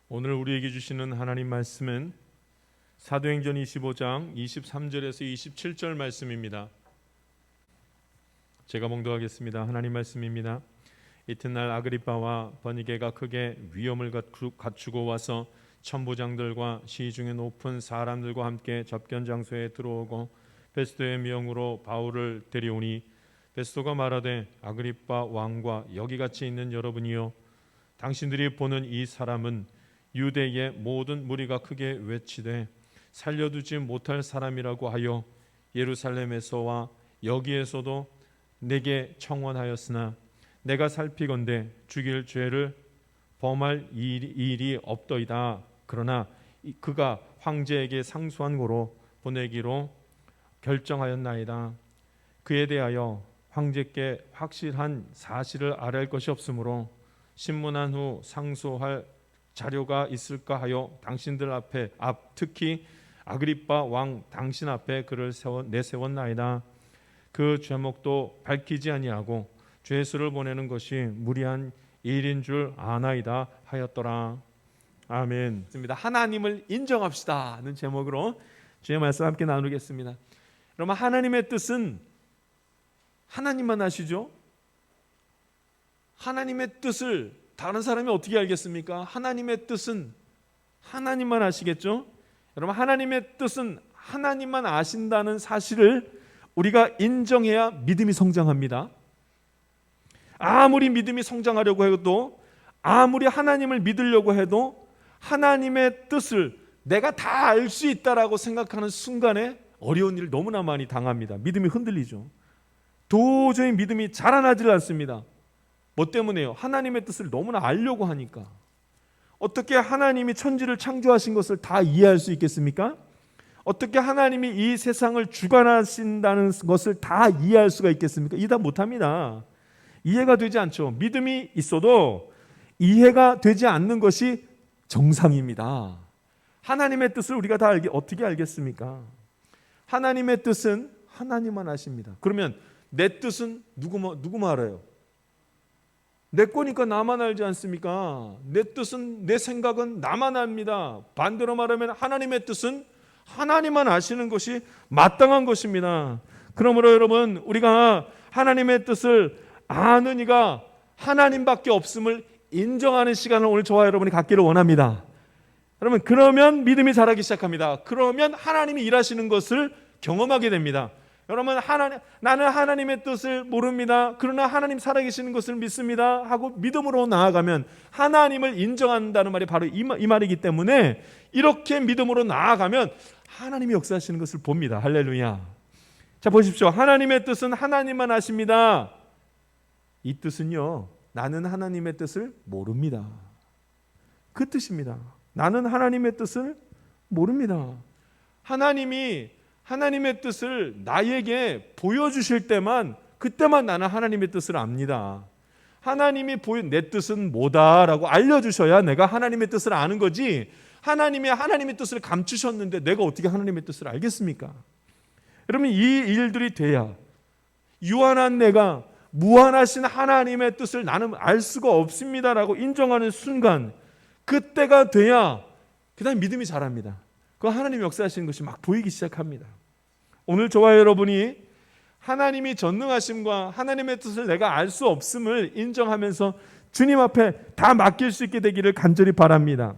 오늘 우리에게 주시는 하나님 말씀은 사도행전 25장 23절에서 27절 말씀입니다. 제가 봉독하겠습니다. 하나님 말씀입니다. 이튿날 아그리빠와 버니게가 크게 위험을 갖추고 와서 천부장들과 시중에 높은 사람들과 함께 접견 장소에 들어오고 베스도의 명으로 바울을 데려오니 베스도가 말하되 아그리빠 왕과 여기 같이 있는 여러분이요, 당신들이 보는 이 사람은 유대의 모든 무리가 크게 외치되 살려두지 못할 사람이라고 하여 예루살렘에서와 여기에서도 내게 청원하였으나 내가 살피건대 죽일 죄를 범할 일이 없더이다. 그러나 그가 황제에게 상소한 고로 보내기로 결정하였나이다. 그에 대하여 황제께 확실한 사실을 알할 것이 없으므로 신문한 후 상소할 자료가 있을까 하여 당신들 앞에 특히 아그리빠 왕 당신 앞에 그를 내세웠나이다. 그 죄목도 밝히지 아니하고 죄수를 보내는 것이 무리한 일인 줄 아나이다 하였더라. 아멘. 하나님을 인정합시다는 제목으로 주의 말씀 함께 나누겠습니다. 여러분, 하나님의 뜻은 하나님만 아시죠? 하나님의 뜻을 다른 사람이 어떻게 알겠습니까? 하나님의 뜻은 하나님만 아시겠죠? 여러분, 하나님의 뜻은 하나님만 아신다는 사실을 우리가 인정해야 믿음이 성장합니다. 아무리 믿음이 성장하려고 해도, 아무리 하나님을 믿으려고 해도 하나님의 뜻을 내가 다 알 수 있다라고 생각하는 순간에 어려운 일을 너무나 많이 당합니다. 믿음이 흔들리죠. 도저히 믿음이 자라나질 않습니다. 뭐 때문에요? 하나님의 뜻을 너무나 알려고 하니까. 어떻게 하나님이 천지를 창조하신 것을 다 이해할 수 있겠습니까? 어떻게 하나님이 이 세상을 주관하신다는 것을 다 이해할 수가 있겠습니까? 이해 다 못합니다. 이해가 되지 않죠. 믿음이 있어도 이해가 되지 않는 것이 정상입니다. 하나님의 뜻을 우리가 다 어떻게 알겠습니까? 하나님의 뜻은 하나님만 아십니다. 그러면 내 뜻은 누구 알아요? 내 거니까 나만 알지 않습니까? 내 뜻은, 내 생각은 나만 압니다. 반대로 말하면 하나님의 뜻은 하나님만 아시는 것이 마땅한 것입니다. 그러므로 여러분, 우리가 하나님의 뜻을 아는 이가 하나님밖에 없음을 인정하는 시간을 오늘 저와 여러분이 갖기를 원합니다. 여러분, 그러면 믿음이 자라기 시작합니다. 그러면 하나님이 일하시는 것을 경험하게 됩니다. 여러분, 나는 하나님의 뜻을 모릅니다. 그러나 하나님 살아계시는 것을 믿습니다 하고 믿음으로 나아가면 하나님을 인정한다는 말이 바로 이 말이기 때문에 이렇게 믿음으로 나아가면 하나님이 역사하시는 것을 봅니다. 할렐루야. 자, 보십시오. 하나님의 뜻은 하나님만 아십니다. 이 뜻은요, 나는 하나님의 뜻을 모릅니다. 그 뜻입니다. 나는 하나님의 뜻을 모릅니다. 하나님이 하나님의 뜻을 나에게 보여주실 때만, 그때만 나는 하나님의 뜻을 압니다. 하나님이 내 뜻은 뭐다라고 알려주셔야 내가 하나님의 뜻을 아는 거지, 하나님의 뜻을 감추셨는데 내가 어떻게 하나님의 뜻을 알겠습니까? 여러분, 이 일들이 돼야 유한한 내가 무한하신 하나님의 뜻을 나는 알 수가 없습니다라고 인정하는 순간, 그때가 돼야 그 다음 믿음이 자랍니다. 그 하나님이 역사하시는 것이 막 보이기 시작합니다. 오늘 저와 여러분이 하나님이 전능하심과 하나님의 뜻을 내가 알 수 없음을 인정하면서 주님 앞에 다 맡길 수 있게 되기를 간절히 바랍니다.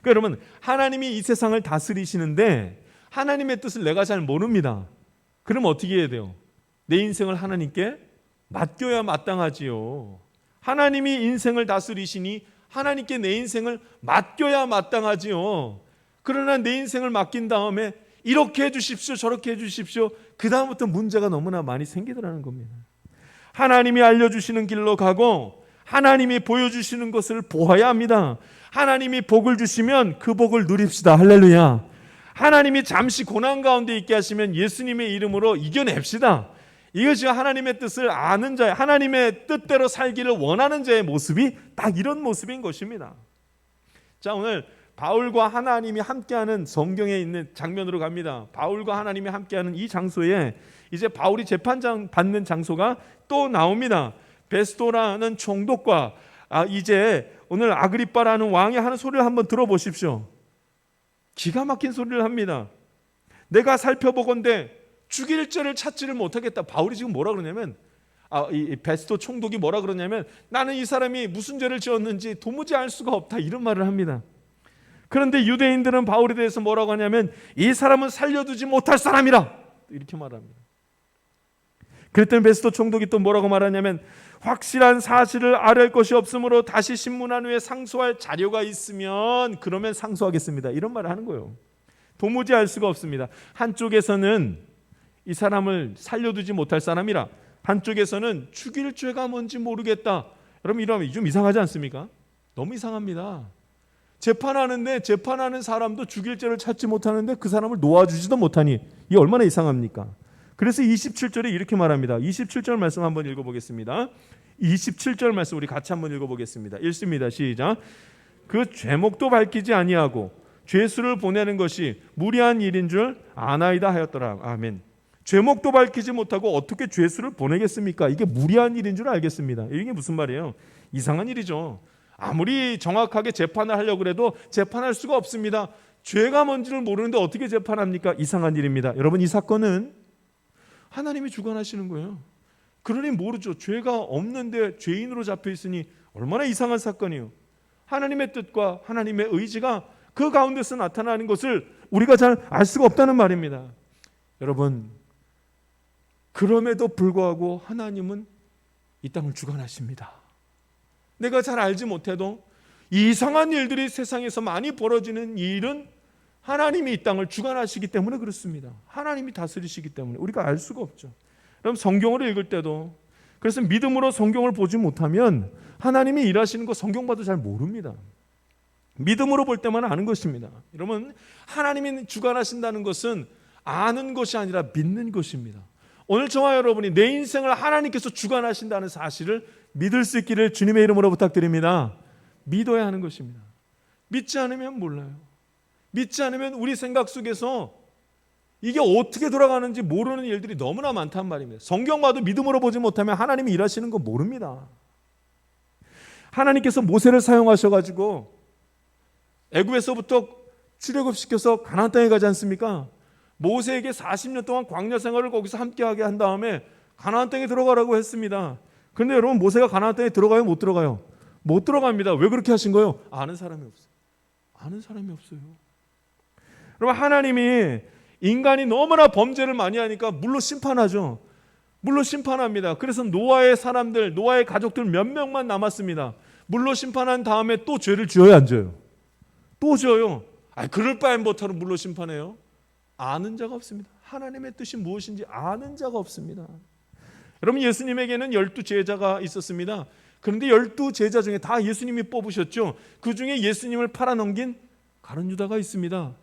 그러니까 여러분, 하나님이 이 세상을 다스리시는데 하나님의 뜻을 내가 잘 모릅니다. 그럼 어떻게 해야 돼요? 내 인생을 하나님께 맡겨야 마땅하지요. 하나님이 인생을 다스리시니 하나님께 내 인생을 맡겨야 마땅하지요. 그러나 내 인생을 맡긴 다음에 이렇게 해주십시오, 저렇게 해주십시오, 그 다음부터 문제가 너무나 많이 생기더라는 겁니다. 하나님이 알려주시는 길로 가고 하나님이 보여주시는 것을 보아야 합니다. 하나님이 복을 주시면 그 복을 누립시다. 할렐루야. 하나님이 잠시 고난 가운데 있게 하시면 예수님의 이름으로 이겨냅시다. 이것이 하나님의 뜻을 아는 자의, 하나님의 뜻대로 살기를 원하는 자의 모습이 딱 이런 모습인 것입니다. 자, 오늘 바울과 하나님이 함께하는 성경에 있는 장면으로 갑니다. 바울과 하나님이 함께하는 이 장소에 이제 바울이 재판 받는 장소가 또 나옵니다. 베스도라는 총독과 이제 오늘 아그리빠라는 왕이 하는 소리를 한번 들어보십시오. 기가 막힌 소리를 합니다. 내가 살펴보건대 죽일 죄를 찾지를 못하겠다. 바울이 지금 뭐라 그러냐면 이 베스토 총독이 뭐라 그러냐면 나는 이 사람이 무슨 죄를 지었는지 도무지 알 수가 없다, 이런 말을 합니다. 그런데 유대인들은 바울에 대해서 뭐라고 하냐면 이 사람은 살려두지 못할 사람이라, 이렇게 말합니다. 그랬더니 베스토 총독이 또 뭐라고 말하냐면 확실한 사실을 알을 것이 없으므로 다시 신문한 후에 상소할 자료가 있으면 그러면 상소하겠습니다, 이런 말을 하는 거예요. 도무지 알 수가 없습니다. 한쪽에서는 이 사람을 살려두지 못할 사람이라, 한쪽에서는 죽일 죄가 뭔지 모르겠다. 여러분, 이러면 좀 이상하지 않습니까? 너무 이상합니다. 재판하는데 재판하는 사람도 죽일 죄를 찾지 못하는데 그 사람을 놓아주지도 못하니 이게 얼마나 이상합니까? 그래서 27절에 이렇게 말합니다. 27절 말씀 한번 읽어보겠습니다. 27절 말씀 우리 같이 한번 읽어보겠습니다. 읽습니다. 시작. 그 죄목도 밝히지 아니하고 죄수를 보내는 것이 무리한 일인 줄 아나이다 하였더라. 아멘. 죄목도 밝히지 못하고 어떻게 죄수를 보내겠습니까? 이게 무리한 일인 줄 알겠습니다. 이게 무슨 말이에요? 이상한 일이죠. 아무리 정확하게 재판을 하려고 해도 재판할 수가 없습니다. 죄가 뭔지를 모르는데 어떻게 재판합니까? 이상한 일입니다. 여러분, 이 사건은 하나님이 주관하시는 거예요. 그러니 모르죠. 죄가 없는데 죄인으로 잡혀 있으니 얼마나 이상한 사건이에요. 하나님의 뜻과 하나님의 의지가 그 가운데서 나타나는 것을 우리가 잘 알 수가 없다는 말입니다. 여러분, 그럼에도 불구하고 하나님은 이 땅을 주관하십니다. 내가 잘 알지 못해도 이상한 일들이 세상에서 많이 벌어지는 일은 하나님이 이 땅을 주관하시기 때문에 그렇습니다. 하나님이 다스리시기 때문에 우리가 알 수가 없죠. 그럼 성경을 읽을 때도, 그래서 믿음으로 성경을 보지 못하면 하나님이 일하시는 거 성경 봐도 잘 모릅니다. 믿음으로 볼 때만 아는 것입니다. 여러분, 하나님이 주관하신다는 것은 아는 것이 아니라 믿는 것입니다. 오늘 저와 여러분이 내 인생을 하나님께서 주관하신다는 사실을 믿을 수 있기를 주님의 이름으로 부탁드립니다. 믿어야 하는 것입니다. 믿지 않으면 몰라요. 믿지 않으면 우리 생각 속에서 이게 어떻게 돌아가는지 모르는 일들이 너무나 많단 말입니다. 성경 봐도 믿음으로 보지 못하면 하나님이 일하시는 거 모릅니다. 하나님께서 모세를 사용하셔가지고 애굽에서부터 출애굽시켜서 가나안 땅에 가지 않습니까? 모세에게 40년 동안 광야 생활을 거기서 함께하게 한 다음에 가나안 땅에 들어가라고 했습니다. 그런데 여러분, 모세가 가나안 땅에 들어가요? 못 들어가요? 못 들어갑니다. 왜 그렇게 하신 거예요? 아는 사람이 없어요. 아는 사람이 없어요. 여러분, 하나님이 인간이 너무나 범죄를 많이 하니까 물로 심판하죠. 물로 심판합니다. 그래서 노아의 사람들, 노아의 가족들 몇 명만 남았습니다. 물로 심판한 다음에 또 죄를 지어요, 안 지어요? 또 지어요. 그럴 바엔 못하는 물로 심판해요. 아는 자가 없습니다. 하나님의 뜻이 무엇인지 아는 자가 없습니다. 여러분, 예수님에게는 12제자가 있었습니다. 그런데 12제자 중에 다 예수님이 뽑으셨죠. 그 중에 예수님을 팔아넘긴 가룟 유다가 있습니다.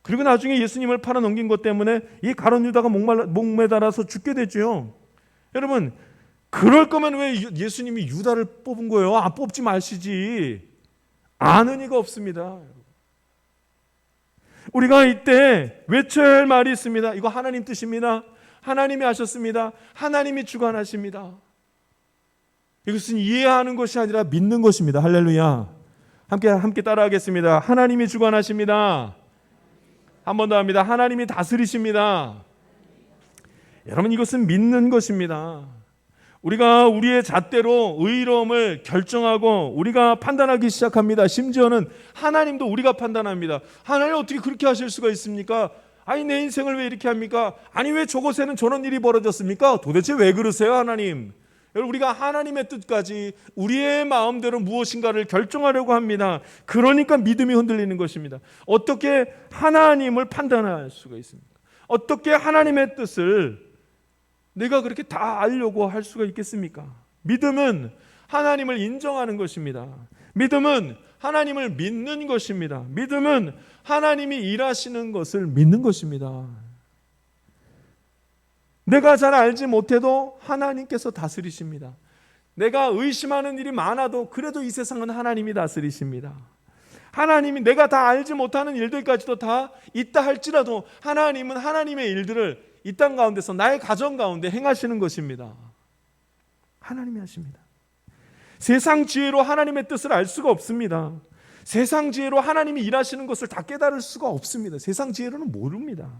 그리고 나중에 예수님을 팔아넘긴 것 때문에 이 가룟 유다가 목매달아서 죽게 됐죠. 여러분, 그럴 거면 왜 예수님이 유다를 뽑은 거예요? 뽑지 마시지. 아는 이가 없습니다. 우리가 이때 외쳐야 할 말이 있습니다. 이거 하나님 뜻입니다. 하나님이 하셨습니다. 하나님이 주관하십니다. 이것은 이해하는 것이 아니라 믿는 것입니다. 할렐루야. 함께 따라하겠습니다. 하나님이 주관하십니다. 한 번 더 합니다. 하나님이 다스리십니다. 여러분, 이것은 믿는 것입니다. 우리가 우리의 잣대로 의로움을 결정하고 우리가 판단하기 시작합니다. 심지어는 하나님도 우리가 판단합니다. 하나님 어떻게 그렇게 하실 수가 있습니까? 내 인생을 왜 이렇게 합니까? 왜 저곳에는 저런 일이 벌어졌습니까? 도대체 왜 그러세요, 하나님? 여러분, 우리가 하나님의 뜻까지 우리의 마음대로 무엇인가를 결정하려고 합니다. 그러니까 믿음이 흔들리는 것입니다. 어떻게 하나님을 판단할 수가 있습니까? 어떻게 하나님의 뜻을 내가 그렇게 다 알려고 할 수가 있겠습니까? 믿음은 하나님을 인정하는 것입니다. 믿음은 하나님을 믿는 것입니다. 믿음은 하나님이 일하시는 것을 믿는 것입니다. 내가 잘 알지 못해도 하나님께서 다스리십니다. 내가 의심하는 일이 많아도 그래도 이 세상은 하나님이 다스리십니다. 하나님이 내가 다 알지 못하는 일들까지도 다 있다 할지라도 하나님은 하나님의 일들을 이 땅 가운데서 나의 가정 가운데 행하시는 것입니다. 하나님이 하십니다. 세상 지혜로 하나님의 뜻을 알 수가 없습니다. 세상 지혜로 하나님이 일하시는 것을 다 깨달을 수가 없습니다. 세상 지혜로는 모릅니다.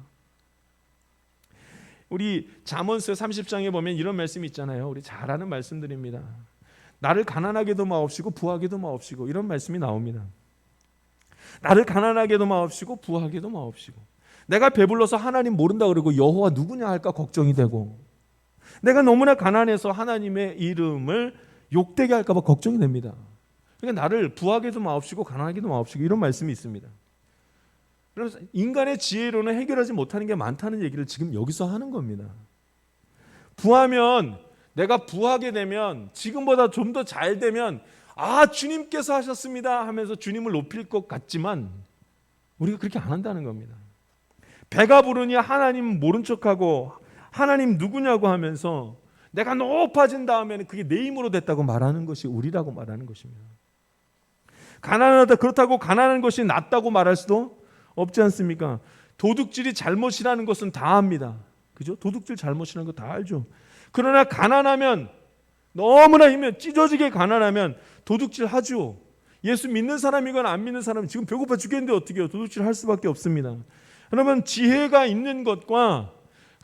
우리 잠언서 30장에 보면 이런 말씀이 있잖아요. 우리 잘 아는 말씀들입니다. 나를 가난하게도 마옵시고 부하게도 마옵시고, 이런 말씀이 나옵니다. 나를 가난하게도 마옵시고 부하게도 마옵시고, 내가 배불러서 하나님 모른다 그러고 여호와 누구냐 할까 걱정이 되고, 내가 너무나 가난해서 하나님의 이름을 욕되게 할까 봐 걱정이 됩니다. 그러니까 나를 부하게도 마옵시고 가난하게도 마옵시고, 이런 말씀이 있습니다. 그래서 인간의 지혜로는 해결하지 못하는 게 많다는 얘기를 지금 여기서 하는 겁니다. 부하면, 내가 부하게 되면, 지금보다 좀 더 잘 되면, 아, 주님께서 하셨습니다 하면서 주님을 높일 것 같지만 우리가 그렇게 안 한다는 겁니다. 배가 부르니 하나님 모른 척하고 하나님 누구냐고 하면서 내가 높아진 다음에는 그게 내 힘으로 됐다고 말하는 것이 우리라고 말하는 것입니다. 가난하다, 그렇다고 가난한 것이 낫다고 말할 수도 없지 않습니까? 도둑질이 잘못이라는 것은 다 압니다. 그죠? 도둑질 잘못이라는 거 다 알죠. 그러나 가난하면, 너무나 힘이 찢어지게 가난하면 도둑질 하죠. 예수 믿는 사람이거나 안 믿는 사람은 지금 배고파 죽겠는데 어떻게 해요? 도둑질 할 수밖에 없습니다. 그러면 지혜가 있는 것과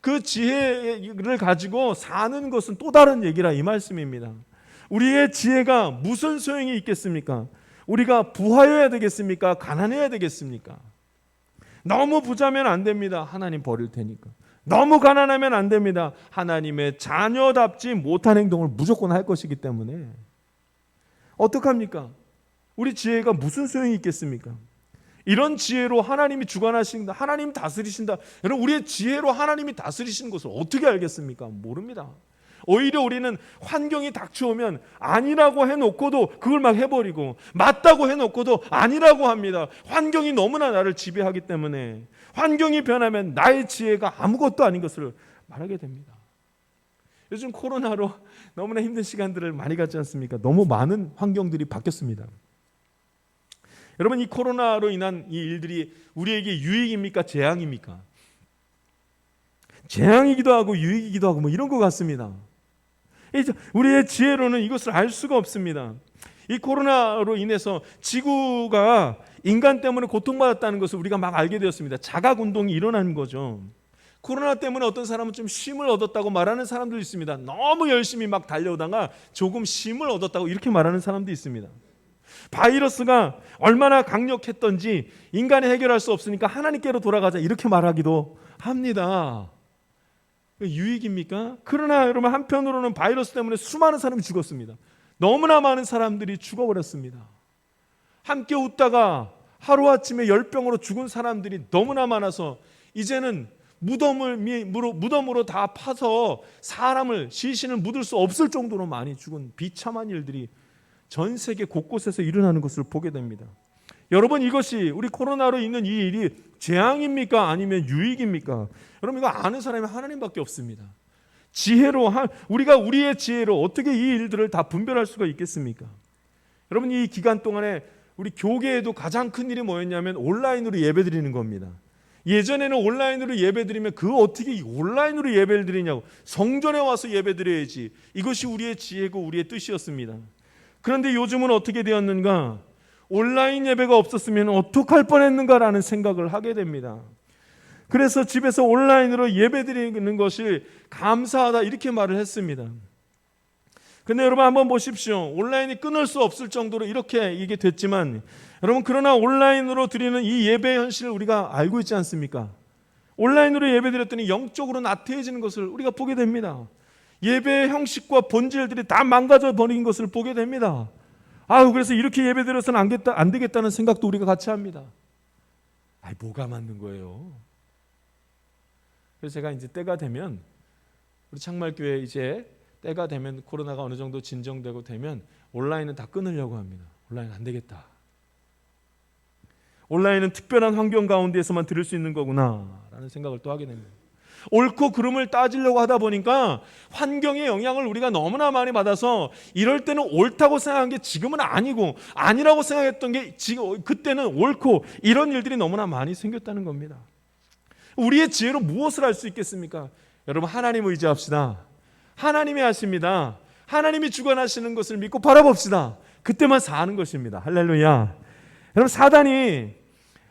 그 지혜를 가지고 사는 것은 또 다른 얘기라, 이 말씀입니다. 우리의 지혜가 무슨 소용이 있겠습니까? 우리가 부하여야 되겠습니까? 가난해야 되겠습니까? 너무 부자면 안 됩니다. 하나님 버릴 테니까. 너무 가난하면 안 됩니다. 하나님의 자녀답지 못한 행동을 무조건 할 것이기 때문에. 어떡합니까? 우리 지혜가 무슨 소용이 있겠습니까? 이런 지혜로 하나님이 주관하신다, 하나님 다스리신다. 여러분, 우리의 지혜로 하나님이 다스리시는 것을 어떻게 알겠습니까? 모릅니다. 오히려 우리는 환경이 닥쳐오면 아니라고 해놓고도 그걸 막 해버리고, 맞다고 해놓고도 아니라고 합니다. 환경이 너무나 나를 지배하기 때문에. 환경이 변하면 나의 지혜가 아무것도 아닌 것을 말하게 됩니다. 요즘 코로나로 너무나 힘든 시간들을 많이 갖지 않습니까? 너무 많은 환경들이 바뀌었습니다. 여러분, 이 코로나로 인한 이 일들이 우리에게 유익입니까? 재앙입니까? 재앙이기도 하고 유익이기도 하고 뭐 이런 것 같습니다. 우리의 지혜로는 이것을 알 수가 없습니다. 이 코로나로 인해서 지구가 인간 때문에 고통받았다는 것을 우리가 막 알게 되었습니다. 자각운동이 일어난 거죠. 코로나 때문에 어떤 사람은 좀 쉼을 얻었다고 말하는 사람도 있습니다. 너무 열심히 막 달려오다가 조금 쉼을 얻었다고 이렇게 말하는 사람도 있습니다. 바이러스가 얼마나 강력했던지 인간이 해결할 수 없으니까 하나님께로 돌아가자, 이렇게 말하기도 합니다. 유익입니까? 그러나 여러분, 한편으로는 바이러스 때문에 수많은 사람이 죽었습니다. 너무나 많은 사람들이 죽어버렸습니다. 함께 웃다가 하루아침에 열병으로 죽은 사람들이 너무나 많아서 이제는 무덤으로 다 파서 사람을, 시신을 묻을 수 없을 정도로 많이 죽은 비참한 일들이 전 세계 곳곳에서 일어나는 것을 보게 됩니다. 여러분, 이것이 우리 코로나로 있는 이 일이 재앙입니까? 아니면 유익입니까? 여러분, 이거 아는 사람이 하나님밖에 없습니다. 지혜로, 우리가 우리의 지혜로 어떻게 이 일들을 다 분별할 수가 있겠습니까? 여러분, 이 기간 동안에 우리 교계에도 가장 큰 일이 뭐였냐면 온라인으로 예배드리는 겁니다. 예전에는 온라인으로 예배드리면 어떻게 온라인으로 예배를 드리냐고, 성전에 와서 예배드려야지, 이것이 우리의 지혜고 우리의 뜻이었습니다. 그런데 요즘은 어떻게 되었는가? 온라인 예배가 없었으면 어떡할 뻔했는가라는 생각을 하게 됩니다. 그래서 집에서 온라인으로 예배드리는 것이 감사하다, 이렇게 말을 했습니다. 근데 여러분, 한번 보십시오. 온라인이 끊을 수 없을 정도로 이렇게 이게 됐지만, 여러분, 그러나 온라인으로 드리는 이 예배 현실을 우리가 알고 있지 않습니까? 온라인으로 예배드렸더니 영적으로 나태해지는 것을 우리가 보게 됩니다. 예배의 형식과 본질들이 다 망가져 버린 것을 보게 됩니다. 그래서 이렇게 예배드려서는 안 되겠다는 생각도 우리가 같이 합니다. 뭐가 맞는 거예요? 그래서 제가 이제 때가 되면, 우리 창말교회 이제 때가 되면, 코로나가 어느 정도 진정되고 되면 온라인은 다 끊으려고 합니다. 온라인 안 되겠다. 온라인은 특별한 환경 가운데에서만 들을 수 있는 거구나 라는 생각을 또 하게 됩니다. 옳고 그름을 따지려고 하다 보니까 환경의 영향을 우리가 너무나 많이 받아서 이럴 때는 옳다고 생각한 게 지금은 아니고, 아니라고 생각했던 게 지금 그때는 옳고, 이런 일들이 너무나 많이 생겼다는 겁니다. 우리의 지혜로 무엇을 할 수 있겠습니까? 여러분, 하나님 의지합시다. 하나님이 하십니다. 하나님이 주관하시는 것을 믿고 바라봅시다. 그때만 사는 것입니다. 할렐루야. 여러분, 사단이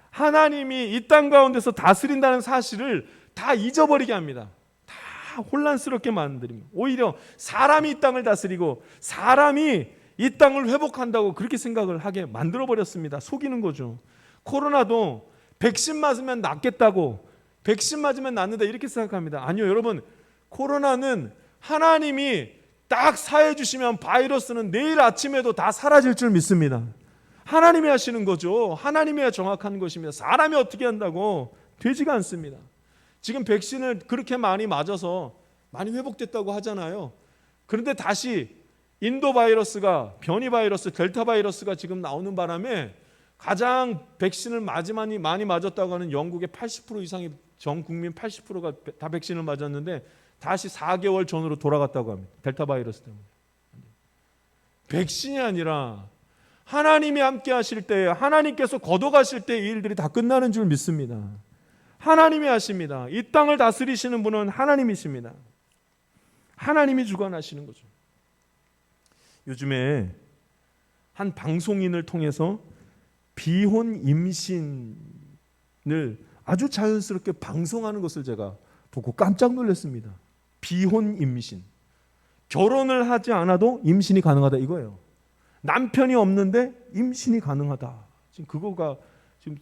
하나님이 이 땅 가운데서 다스린다는 사실을 다 잊어버리게 합니다. 다 혼란스럽게 만듭니다. 오히려 사람이 이 땅을 다스리고 사람이 이 땅을 회복한다고 그렇게 생각을 하게 만들어버렸습니다. 속이는 거죠. 코로나도 백신 맞으면 낫겠다고, 백신 맞으면 낫는다 이렇게 생각합니다. 아니요, 여러분, 코로나는 하나님이 딱 사해 주시면 바이러스는 내일 아침에도 다 사라질 줄 믿습니다. 하나님이 하시는 거죠. 하나님이 정확한 것입니다. 사람이 어떻게 한다고 되지가 않습니다. 지금 백신을 그렇게 많이 맞아서 많이 회복됐다고 하잖아요. 그런데 다시 인도 바이러스가, 변이 바이러스, 델타 바이러스가 지금 나오는 바람에 가장 백신을 많이 맞았다고 하는 영국의 80% 이상의 전 국민 80%가 다 백신을 맞았는데 다시 4개월 전으로 돌아갔다고 합니다. 델타 바이러스 때문에. 백신이 아니라 하나님이 함께 하실 때, 하나님께서 걷어가실 때 이 일들이 다 끝나는 줄 믿습니다. 하나님이 하십니다. 이 땅을 다스리시는 분은 하나님이십니다. 하나님이 주관하시는 거죠. 요즘에 한 방송인을 통해서 비혼 임신을 아주 자연스럽게 방송하는 것을 제가 보고 깜짝 놀랐습니다. 비혼 임신. 결혼을 하지 않아도 임신이 가능하다 이거예요. 남편이 없는데 임신이 가능하다. 지금 그거가 지금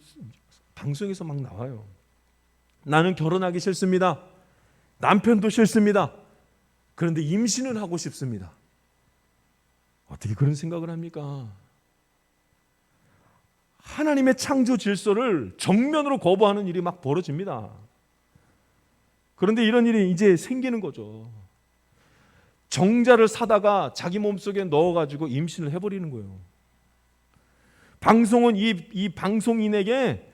방송에서 막 나와요. 나는 결혼하기 싫습니다. 남편도 싫습니다. 그런데 임신은 하고 싶습니다. 어떻게 그런 생각을 합니까? 하나님의 창조 질서를 정면으로 거부하는 일이 막 벌어집니다. 그런데 이런 일이 이제 생기는 거죠. 정자를 사다가 자기 몸속에 넣어가지고 임신을 해버리는 거예요. 방송은 이 방송인에게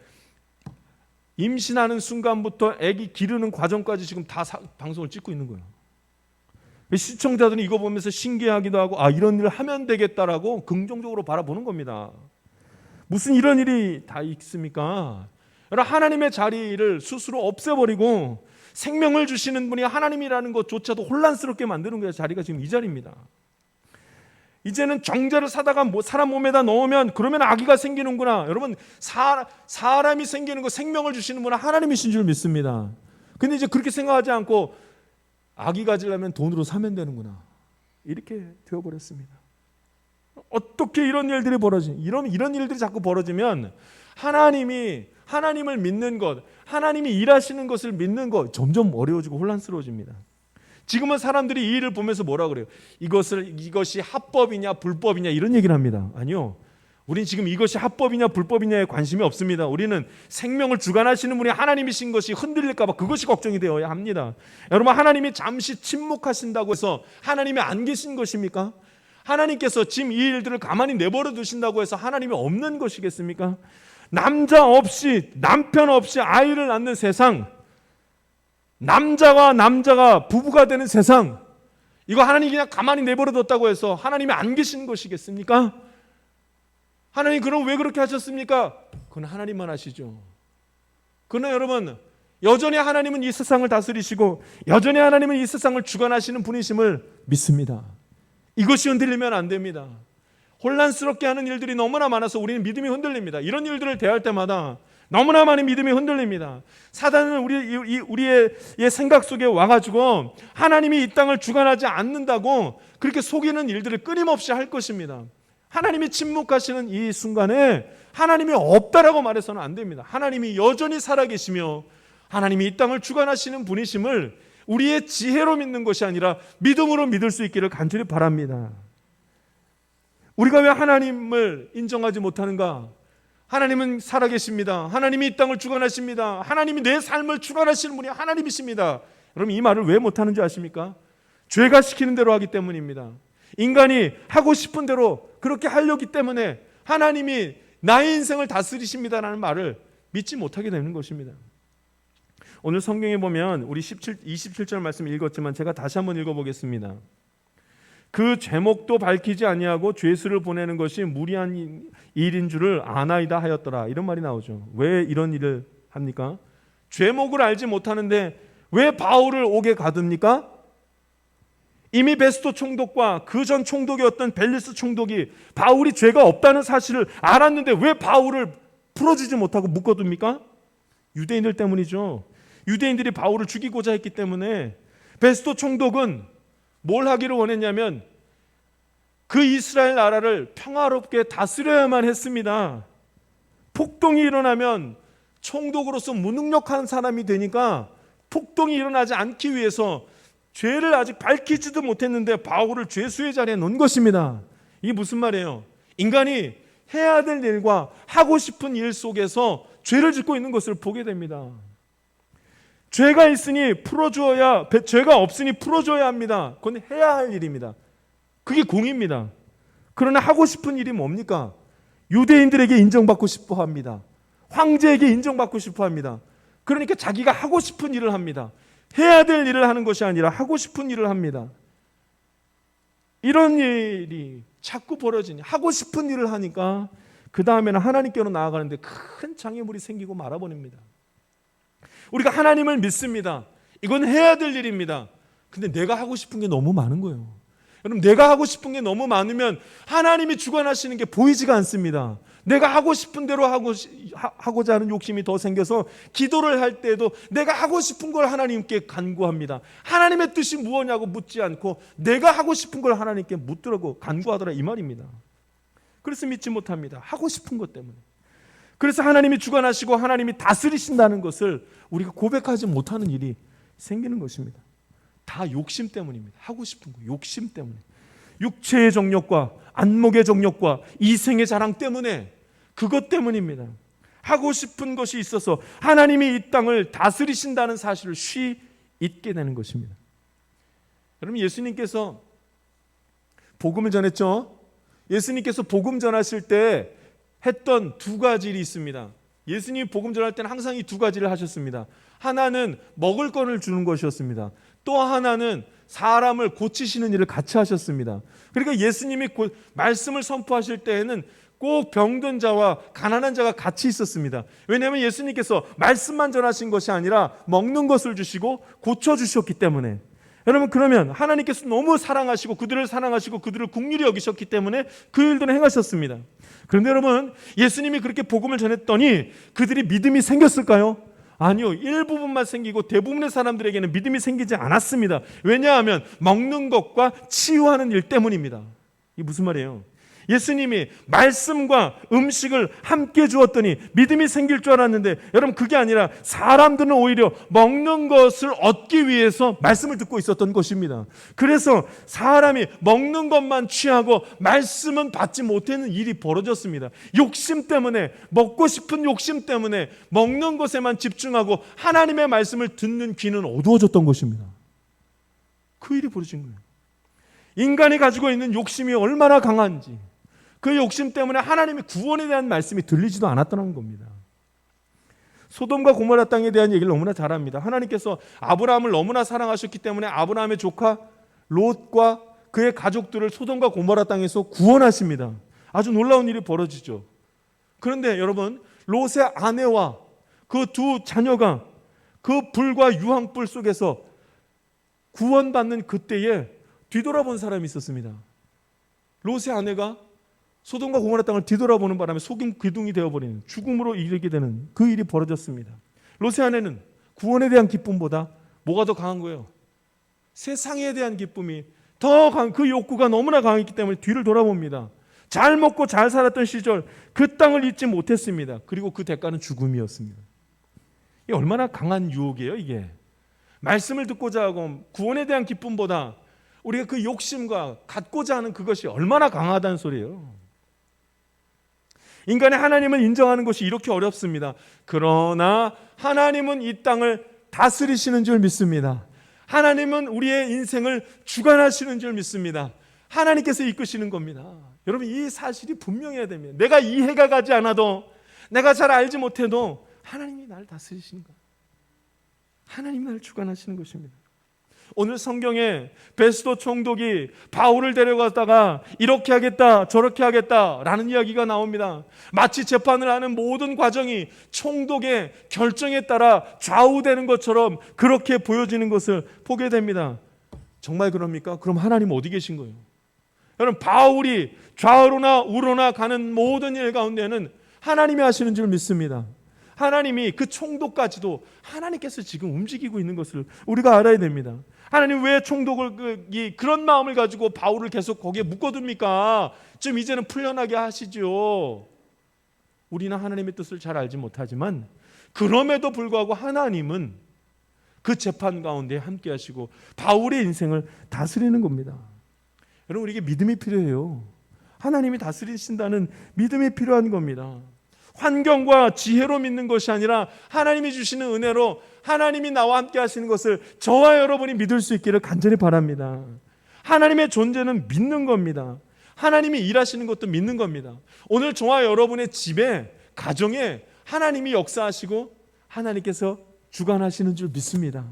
임신하는 순간부터 아기 기르는 과정까지 지금 다 방송을 찍고 있는 거예요. 시청자들은 이거 보면서 신기하기도 하고, 아, 이런 일을 하면 되겠다라고 긍정적으로 바라보는 겁니다. 무슨 이런 일이 다 있습니까? 여러분, 하나님의 자리를 스스로 없애버리고 생명을 주시는 분이 하나님이라는 것조차도 혼란스럽게 만드는 거예요. 자리가 지금 이 자리입니다. 이제는 정자를 사다가 사람 몸에다 넣으면 그러면 아기가 생기는구나. 여러분, 사람이 생기는 거, 생명을 주시는 분은 하나님이신 줄 믿습니다. 근데 이제 그렇게 생각하지 않고 아기 가지려면 돈으로 사면 되는구나, 이렇게 되어버렸습니다. 어떻게 이런 일들이 이런 일들이 자꾸 벌어지면 하나님을 믿는 것, 하나님이 일하시는 것을 믿는 것 점점 어려워지고 혼란스러워집니다. 지금은 사람들이 이 일을 보면서 뭐라 그래요? 이것이 합법이냐 불법이냐 이런 얘기를 합니다. 아니요. 우린 지금 이것이 합법이냐 불법이냐에 관심이 없습니다. 우리는 생명을 주관하시는 분이 하나님이신 것이 흔들릴까 봐 그것이 걱정이 되어야 합니다. 여러분, 하나님이 잠시 침묵하신다고 해서 하나님이 안 계신 것입니까? 하나님께서 지금 이 일들을 가만히 내버려 두신다고 해서 하나님이 없는 것이겠습니까? 남자 없이, 남편 없이 아이를 낳는 세상, 남자가 부부가 되는 세상, 이거 하나님이 그냥 가만히 내버려 뒀다고 해서 하나님이 안 계신 것이겠습니까? 하나님 그럼 왜 그렇게 하셨습니까? 그건 하나님만 아시죠. 그러나 여러분, 여전히 하나님은 이 세상을 다스리시고 여전히 하나님은 이 세상을 주관하시는 분이심을 믿습니다. 이것이 흔들리면 안 됩니다. 혼란스럽게 하는 일들이 너무나 많아서 우리는 믿음이 흔들립니다. 이런 일들을 대할 때마다 너무나 많은 믿음이 흔들립니다. 사단은 우리의 생각 속에 와가지고 하나님이 이 땅을 주관하지 않는다고 그렇게 속이는 일들을 끊임없이 할 것입니다. 하나님이 침묵하시는 이 순간에 하나님이 없다라고 말해서는 안 됩니다. 하나님이 여전히 살아계시며 하나님이 이 땅을 주관하시는 분이심을 우리의 지혜로 믿는 것이 아니라 믿음으로 믿을 수 있기를 간절히 바랍니다. 우리가 왜 하나님을 인정하지 못하는가? 하나님은 살아계십니다. 하나님이 이 땅을 주관하십니다. 하나님이 내 삶을 주관하시는 분이 하나님이십니다. 여러분, 이 말을 왜 못하는지 아십니까? 죄가 시키는 대로 하기 때문입니다. 인간이 하고 싶은 대로 그렇게 하려기 때문에 하나님이 나의 인생을 다스리십니다라는 말을 믿지 못하게 되는 것입니다. 오늘 성경에 보면 우리 27절 말씀 읽었지만 제가 다시 한번 읽어보겠습니다. 그 제목도 밝히지 아니하고 죄수를 보내는 것이 무리한 일인 줄을 아나이다 하였더라, 이런 말이 나오죠. 왜 이런 일을 합니까? 제목을 알지 못하는데 왜 바울을 옥에 가둡니까? 이미 베스도 총독과 그 전 총독이었던 벨리스 총독이 바울이 죄가 없다는 사실을 알았는데 왜 바울을 풀어주지 못하고 묶어둡니까? 유대인들 때문이죠. 유대인들이 바울을 죽이고자 했기 때문에 베스도 총독은 뭘 하기를 원했냐면 그 이스라엘 나라를 평화롭게 다스려야만 했습니다. 폭동이 일어나면 총독으로서 무능력한 사람이 되니까 폭동이 일어나지 않기 위해서 죄를 아직 밝히지도 못했는데 바울을 죄수의 자리에 놓은 것입니다. 이게 무슨 말이에요? 인간이 해야 될 일과 하고 싶은 일 속에서 죄를 짓고 있는 것을 보게 됩니다. 죄가 있으니 풀어주어야, 죄가 없으니 풀어줘야 합니다. 그건 해야 할 일입니다. 그게 공입니다. 그러나 하고 싶은 일이 뭡니까? 유대인들에게 인정받고 싶어 합니다. 황제에게 인정받고 싶어 합니다. 그러니까 자기가 하고 싶은 일을 합니다. 해야 될 일을 하는 것이 아니라 하고 싶은 일을 합니다. 이런 일이 자꾸 벌어지니 하고 싶은 일을 하니까 그 다음에는 하나님께로 나아가는데 큰 장애물이 생기고 말아버립니다. 우리가 하나님을 믿습니다. 이건 해야 될 일입니다. 근데 내가 하고 싶은 게 너무 많은 거예요. 여러분, 내가 하고 싶은 게 너무 많으면 하나님이 주관하시는 게 보이지가 않습니다. 내가 하고 싶은 대로 하고자 하는 욕심이 더 생겨서 기도를 할 때도 내가 하고 싶은 걸 하나님께 간구합니다. 하나님의 뜻이 무엇냐고 묻지 않고 내가 하고 싶은 걸 하나님께 묻더라고 간구하더라, 이 말입니다. 그래서 믿지 못합니다. 하고 싶은 것 때문에. 그래서 하나님이 주관하시고 하나님이 다스리신다는 것을 우리가 고백하지 못하는 일이 생기는 것입니다. 다 욕심 때문입니다. 하고 싶은 거, 욕심 때문에. 육체의 정욕과 안목의 정욕과 이생의 자랑 때문에, 그것 때문입니다. 하고 싶은 것이 있어서 하나님이 이 땅을 다스리신다는 사실을 쉬 잊게 되는 것입니다. 여러분, 예수님께서 복음을 전했죠. 예수님께서 복음 전하실 때 했던 두 가지 일이 있습니다. 예수님이 복음 전할 때는 항상 이 두 가지를 하셨습니다. 하나는 먹을 것을 주는 것이었습니다. 또 하나는 사람을 고치시는 일을 같이 하셨습니다. 그러니까 예수님이 말씀을 선포하실 때에는 꼭 병든 자와 가난한 자가 같이 있었습니다. 왜냐하면 예수님께서 말씀만 전하신 것이 아니라 먹는 것을 주시고 고쳐주셨기 때문에. 여러분, 그러면 하나님께서 너무 사랑하시고 그들을 사랑하시고 그들을 긍휼히 여기셨기 때문에 그 일들을 행하셨습니다. 그런데 여러분, 예수님이 그렇게 복음을 전했더니 그들이 믿음이 생겼을까요? 아니요. 일부분만 생기고 대부분의 사람들에게는 믿음이 생기지 않았습니다. 왜냐하면 먹는 것과 치유하는 일 때문입니다. 이게 무슨 말이에요? 예수님이 말씀과 음식을 함께 주었더니 믿음이 생길 줄 알았는데, 여러분, 그게 아니라 사람들은 오히려 먹는 것을 얻기 위해서 말씀을 듣고 있었던 것입니다. 그래서 사람이 먹는 것만 취하고 말씀은 받지 못하는 일이 벌어졌습니다. 욕심 때문에, 먹고 싶은 욕심 때문에 먹는 것에만 집중하고 하나님의 말씀을 듣는 귀는 어두워졌던 것입니다. 그 일이 벌어진 거예요. 인간이 가지고 있는 욕심이 얼마나 강한지, 그 욕심 때문에 하나님의 구원에 대한 말씀이 들리지도 않았다는 겁니다. 소돔과 고모라 땅에 대한 얘기를 너무나 잘합니다. 하나님께서 아브라함을 너무나 사랑하셨기 때문에 아브라함의 조카 롯과 그의 가족들을 소돔과 고모라 땅에서 구원하십니다. 아주 놀라운 일이 벌어지죠. 그런데 여러분, 롯의 아내와 그 두 자녀가 그 불과 유황불 속에서 구원받는 그때에 뒤돌아본 사람이 있었습니다. 롯의 아내가 소돔과 고모라 땅을 뒤돌아보는 바람에 속임 기둥이 되어버리는, 죽음으로 이르게 되는 그 일이 벌어졌습니다. 롯의 아내는 구원에 대한 기쁨보다 뭐가 더 강한 거예요? 세상에 대한 기쁨이 더 강한, 그 욕구가 너무나 강했기 때문에 뒤를 돌아봅니다. 잘 먹고 잘 살았던 시절 그 땅을 잊지 못했습니다. 그리고 그 대가는 죽음이었습니다. 이게 얼마나 강한 유혹이에요, 이게. 말씀을 듣고자 하고 구원에 대한 기쁨보다 우리가 그 욕심과 갖고자 하는 그것이 얼마나 강하다는 소리예요. 인간의 하나님을 인정하는 것이 이렇게 어렵습니다. 그러나 하나님은 이 땅을 다스리시는 줄 믿습니다. 하나님은 우리의 인생을 주관하시는 줄 믿습니다. 하나님께서 이끄시는 겁니다. 여러분, 이 사실이 분명해야 됩니다. 내가 이해가 가지 않아도, 내가 잘 알지 못해도 하나님이 나를 다스리시는 거예요. 하나님이 나를 주관하시는 것입니다. 오늘 성경에 베스도 총독이 바울을 데려갔다가 이렇게 하겠다 저렇게 하겠다라는 이야기가 나옵니다. 마치 재판을 하는 모든 과정이 총독의 결정에 따라 좌우되는 것처럼 그렇게 보여지는 것을 보게 됩니다. 정말 그럽니까? 그럼 하나님 어디 계신 거예요? 여러분, 바울이 좌우로나 우로나 가는 모든 일 가운데는 하나님이 하시는 줄 믿습니다. 하나님이 그 총독까지도 하나님께서 지금 움직이고 있는 것을 우리가 알아야 됩니다. 하나님 왜 총독을 그런 마음을 가지고 바울을 계속 거기에 묶어둡니까? 좀 이제는 풀려나게 하시죠. 우리는 하나님의 뜻을 잘 알지 못하지만 그럼에도 불구하고 하나님은 그 재판 가운데 함께 하시고 바울의 인생을 다스리는 겁니다. 여러분, 우리에게 믿음이 필요해요. 하나님이 다스리신다는 믿음이 필요한 겁니다. 환경과 지혜로 믿는 것이 아니라 하나님이 주시는 은혜로 하나님이 나와 함께 하시는 것을 저와 여러분이 믿을 수 있기를 간절히 바랍니다. 하나님의 존재는 믿는 겁니다. 하나님이 일하시는 것도 믿는 겁니다. 오늘 저와 여러분의 집에, 가정에 하나님이 역사하시고 하나님께서 주관하시는 줄 믿습니다.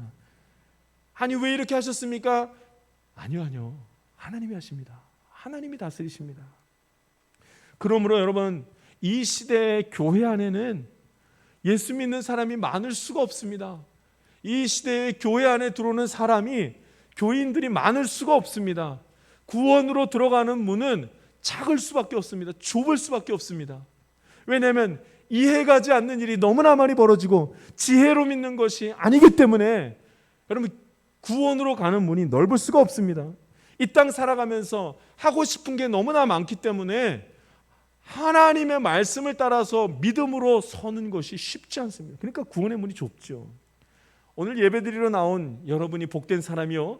아니, 왜 이렇게 하셨습니까? 아니요. 하나님이 하십니다. 하나님이 다스리십니다. 그러므로 여러분, 이 시대의 교회 안에는 예수 믿는 사람이 많을 수가 없습니다. 이 시대의 교회 안에 들어오는 사람이, 교인들이 많을 수가 없습니다. 구원으로 들어가는 문은 작을 수밖에 없습니다. 좁을 수밖에 없습니다. 왜냐하면 이해가지 않는 일이 너무나 많이 벌어지고 지혜로 믿는 것이 아니기 때문에 여러분, 구원으로 가는 문이 넓을 수가 없습니다. 이 땅 살아가면서 하고 싶은 게 너무나 많기 때문에 하나님의 말씀을 따라서 믿음으로 서는 것이 쉽지 않습니다. 그러니까 구원의 문이 좁죠. 오늘 예배드리러 나온 여러분이 복된 사람이요,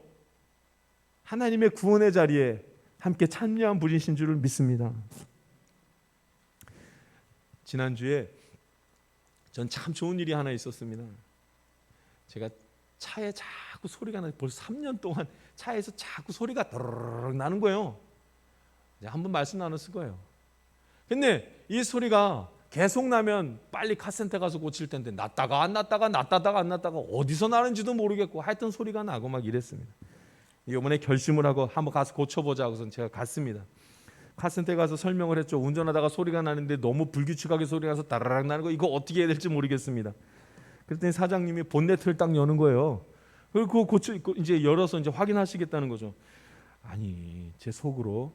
하나님의 구원의 자리에 함께 참여한 분이신 줄을 믿습니다. 지난주에 전 참 좋은 일이 하나 있었습니다. 제가 차에 자꾸 소리가 나서 벌써 3년 동안 차에서 자꾸 소리가 드르륵 나는 거예요. 한번 말씀 나눴을 거예요. 근데 이 소리가 계속 나면 빨리 카센터 가서 고칠 텐데 났다가 안 났다가 났다가 안 났다가 어디서 나는지도 모르겠고 하여튼 소리가 나고 막 이랬습니다. 이번에 결심을 하고 한번 가서 고쳐보자 하고서 제가 갔습니다. 카센터에 가서 설명을 했죠. 운전하다가 소리가 나는데 너무 불규칙하게 소리가 나서 따라락 나는 거, 이거 어떻게 해야 될지 모르겠습니다. 그랬더니 사장님이 본네트를 딱 여는 거예요. 그리고 그거 이제 열어서 이제 확인하시겠다는 거죠. 아니, 제 속으로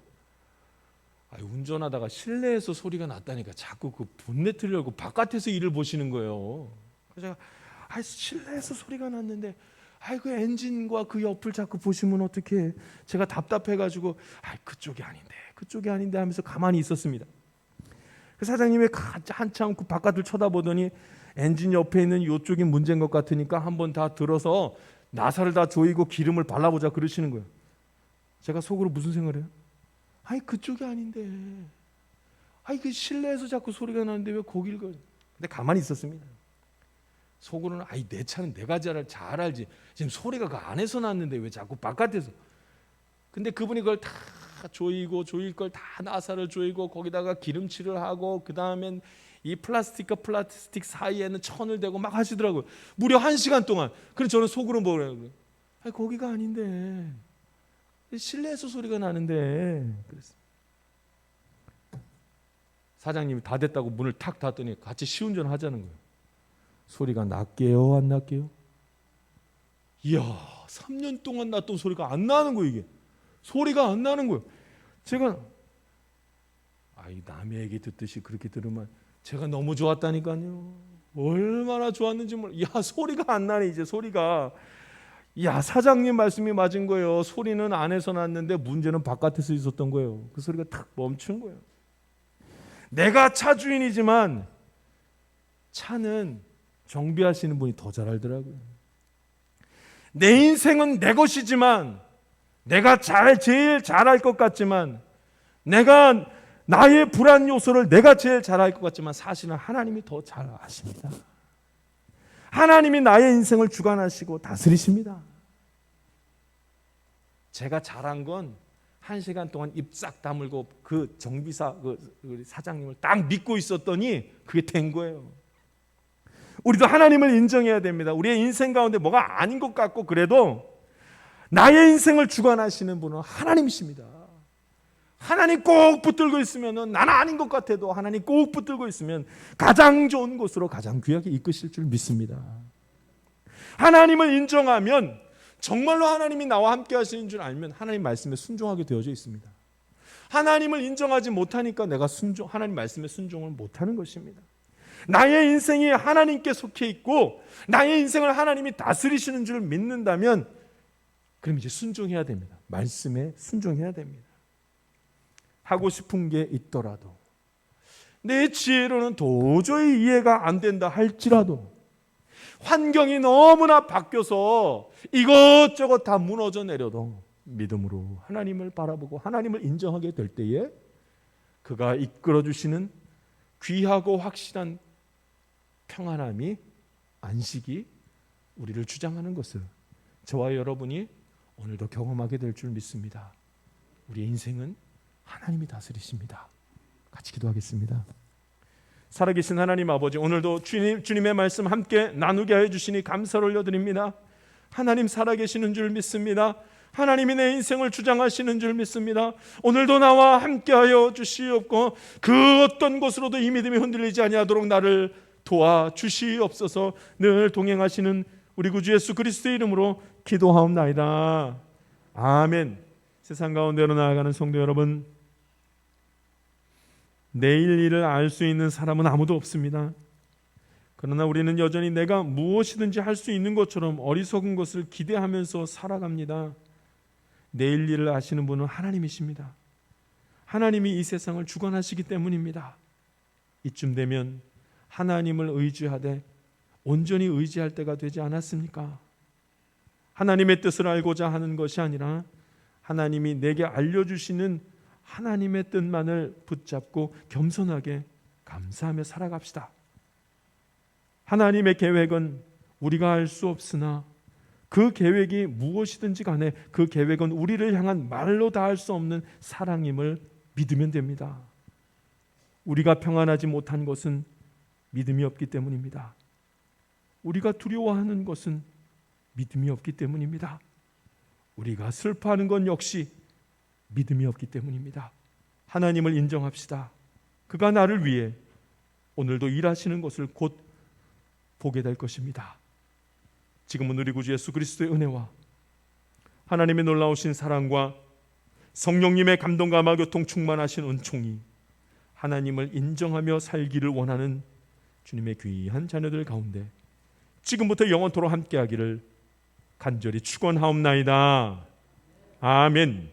운전하다가 실내에서 소리가 났다니까 자꾸 그 본네트를 열고 바깥에서 일을 보시는 거예요. 그래서 제가 실내에서 소리가 났는데 그 엔진과 그 옆을 자꾸 보시면 어떻게, 제가 답답해가지고 그쪽이 아닌데 하면서 가만히 있었습니다. 그 사장님이 한참 그 바깥을 쳐다보더니 엔진 옆에 있는 이쪽이 문제인 것 같으니까 한번 다 들어서 나사를 다 조이고 기름을 발라보자 그러시는 거예요. 제가 속으로 무슨 생각을 해요? 그쪽이 아닌데, 그 실내에서 자꾸 소리가 나는데 왜 거길 가? 근데 가만히 있었습니다. 속으로는 내 차는 내가 잘 알지, 지금 소리가 그 안에서 났는데 왜 자꾸 바깥에서. 근데 그분이 그걸 다 조이고 조일 걸 다 나사를 조이고 거기다가 기름칠을 하고 그 다음엔 이 플라스틱과 플라스틱 사이에는 천을 대고 막 하시더라고요. 무려 1시간 동안. 그래서 저는 속으로 뭐라고요? 거기가 아닌데, 실내에서 소리가 나는데. 그랬어요. 사장님이 다 됐다고 문을 탁 닫더니 같이 시운전 하자는 거예요. 소리가 났게요, 안 났게요? 이야, 3년 동안 났던 소리가 안 나는 거예요. 이게 소리가 안 나는 거예요. 제가 남의 얘기 듣듯이 그렇게 들으면 제가 너무 좋았다니까요. 얼마나 좋았는지 소리가 안 나네. 이제 소리가, 사장님 말씀이 맞은 거예요. 소리는 안에서 났는데 문제는 바깥에서 있었던 거예요. 그 소리가 탁 멈춘 거예요. 내가 차 주인이지만 차는 정비하시는 분이 더 잘 알더라고요. 내 인생은 내 것이지만, 내가 제일 잘할 것 같지만, 내가 나의 불안 요소를 내가 제일 잘할 것 같지만 사실은 하나님이 더 잘 아십니다. 하나님이 나의 인생을 주관하시고 다스리십니다. 제가 잘한 건 1시간 동안 입 싹 다물고 그 정비사 그 사장님을 딱 믿고 있었더니 그게 된 거예요. 우리도 하나님을 인정해야 됩니다. 우리의 인생 가운데 뭐가 아닌 것 같고 그래도 나의 인생을 주관하시는 분은 하나님이십니다. 하나님 꼭 붙들고 있으면, 나는 아닌 것 같아도 하나님 꼭 붙들고 있으면 가장 좋은 곳으로 가장 귀하게 이끄실 줄 믿습니다. 하나님을 인정하면 정말로 하나님이 나와 함께 하시는 줄 알면 하나님 말씀에 순종하게 되어져 있습니다. 하나님을 인정하지 못하니까 내가 하나님 말씀에 순종을 못하는 것입니다. 나의 인생이 하나님께 속해 있고 나의 인생을 하나님이 다스리시는 줄 믿는다면 그럼 이제 순종해야 됩니다. 말씀에 순종해야 됩니다. 하고 싶은 게 있더라도 내 지혜로는 도저히 이해가 안 된다 할지라도 환경이 너무나 바뀌어서 이것저것 다 무너져 내려도 믿음으로 하나님을 바라보고 하나님을 인정하게 될 때에 그가 이끌어 주시는 귀하고 확실한 평안함이, 안식이 우리를 주장하는 것을 저와 여러분이 오늘도 경험하게 될 줄 믿습니다. 우리의 인생은 하나님이 다스리십니다. 같이 기도하겠습니다. 살아계신 하나님 아버지, 오늘도 주님의 말씀 함께 나누게 해주시니 감사를 올려드립니다. 하나님 살아계시는 줄 믿습니다. 하나님이 내 인생을 주장하시는 줄 믿습니다. 오늘도 나와 함께하여 주시옵고 그 어떤 곳으로도 이 믿음이 흔들리지 아니하도록 나를 도와주시옵소서. 늘 동행하시는 우리 구주 예수 그리스도의 이름으로 기도하옵나이다. 아멘. 세상 가운데로 나아가는 성도 여러분, 내일 일을 알 수 있는 사람은 아무도 없습니다. 그러나 우리는 여전히 내가 무엇이든지 할 수 있는 것처럼 어리석은 것을 기대하면서 살아갑니다. 내일 일을 아시는 분은 하나님이십니다. 하나님이 이 세상을 주관하시기 때문입니다. 이쯤 되면 하나님을 의지하되 온전히 의지할 때가 되지 않았습니까? 하나님의 뜻을 알고자 하는 것이 아니라 하나님이 내게 알려주시는 하나님의 뜻만을 붙잡고 겸손하게 감사하며 살아갑시다. 하나님의 계획은 우리가 알 수 없으나 그 계획이 무엇이든지 간에 그 계획은 우리를 향한 말로 다 할 수 없는 사랑임을 믿으면 됩니다. 우리가 평안하지 못한 것은 믿음이 없기 때문입니다. 우리가 두려워하는 것은 믿음이 없기 때문입니다. 우리가 슬퍼하는 건 역시 믿음이 없기 때문입니다. 하나님을 인정합시다. 그가 나를 위해 오늘도 일하시는 것을 곧 보게 될 것입니다. 지금은 우리 구주 예수 그리스도의 은혜와 하나님의 놀라우신 사랑과 성령님의 감동과 마교통 충만하신 은총이 하나님을 인정하며 살기를 원하는 주님의 귀한 자녀들 가운데 지금부터 영원토록 함께하기를 간절히 축원하옵나이다. 아멘.